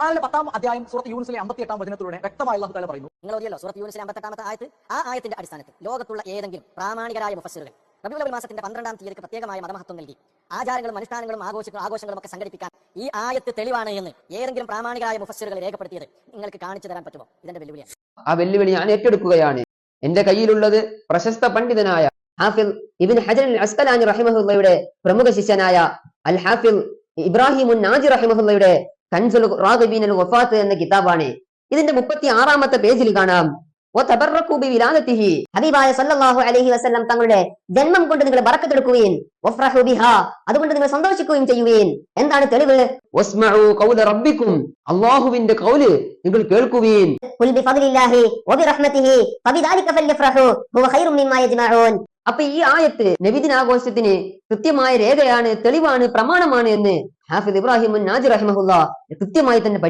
ഖുർആനിലെ 10-ാം അധ്യായം സൂറത്ത് യൂനുസിലെ 58-ാം വചനത്തിലൂടെ വ്യക്തമായി അല്ലാഹു തആല പറയുന്നു. നിങ്ങൾ ഓതിയല്ലോ സൂറത്ത് യൂനുസിലെ 58-ാമത്തെ ആയത്ത്. ആ ആയത്തിന്റെ അടിസ്ഥാനത്തിൽ ലോകത്തുള്ള ഏതെങ്കിലും പ്രാമാണികരായ മുഫസ്സിറുകൾ റബീഉൽ അവ്വൽ മാസത്തിന്റെ 12-ാം തീയതിക്ക് പ്രത്യേകമായ മതമഹത്വം നൽകി ആചാരങ്ങളും അനുഷ്ഠാനങ്ങളും ആഘോഷങ്ങളും ഒക്കെ സംഘടിപ്പിക്കാൻ ഈ ആയത്ത് തെളിവാണ് എന്ന് ഏതെങ്കിലും പ്രാമാണികരായ മുഫസ്സിറുകൾ രേഖപ്പെടുത്തിയത് നിങ്ങൾക്ക് കാണിച്ചു തരാൻ പറ്റുമോ? ഇതിന്റെ വെല്ലുവിളിയാണ്. ആ വെല്ലുവിളി ഞാൻ ഏറ്റെടുക്കുകയാണ്. എന്റെ കയ്യിലുള്ളത് പ്രശസ്ത പണ്ഡിതനായ ഹാഫിദ് ഇബ്നു ഹജർ അൽ അസ്ഖലാനി റഹിമഹുള്ളയുടെ പ്രമുഖ ശിഷ്യനായ അൽ ഹാഫിദ് ഇബ്രാഹിം നാജി റഹിമഹുള്ളയുടെ കൻസുൽ റാഗിബീൻ അൽ വഫാത്ത് എന്ന കിതാബാണ്. ഇതിന്റെ 36-ാമത്തെ പേജിൽ കാണാം, ഹബീബായ സല്ലല്ലാഹു അലൈഹി വസല്ലം തങ്ങളുടെ ജന്മം കൊണ്ട് നിങ്ങൾ ബറക്കത്തെടുക്കുകയും വഫ്റഹു ബിഹാ, അതുകൊണ്ട് നിങ്ങൾ സന്തോഷിക്കുകയും ചെയ്യുകയും. എന്താണ് തെളിവ്? വസ്മഉ ഖൗല റബ്ബിക്കും, അല്ലാഹുവിന്റെ ഖൗല് നിങ്ങൾ കേൾക്കുകയും. ഖുൽ ബിഫദ്ലില്ലാഹി വബിറഹ്മതിഹി ഫബിദാലിക ഫൽയഫ്റഹു ഹുവ ഖൈറും മിമ്മാ യജ്മഊൻ. അപ്പൊ ഈ ആയത്ത് നബിദിനാഘോഷത്തിന് കൃത്യമായ രേഖയാണ്, തെളിവാണ്, പ്രമാണമാണ് എന്ന് ഹാഫിദ് ഇബ്രാഹിം നാജി റഹിമഹുല്ലാഹ് കൃത്യമായി തന്നെ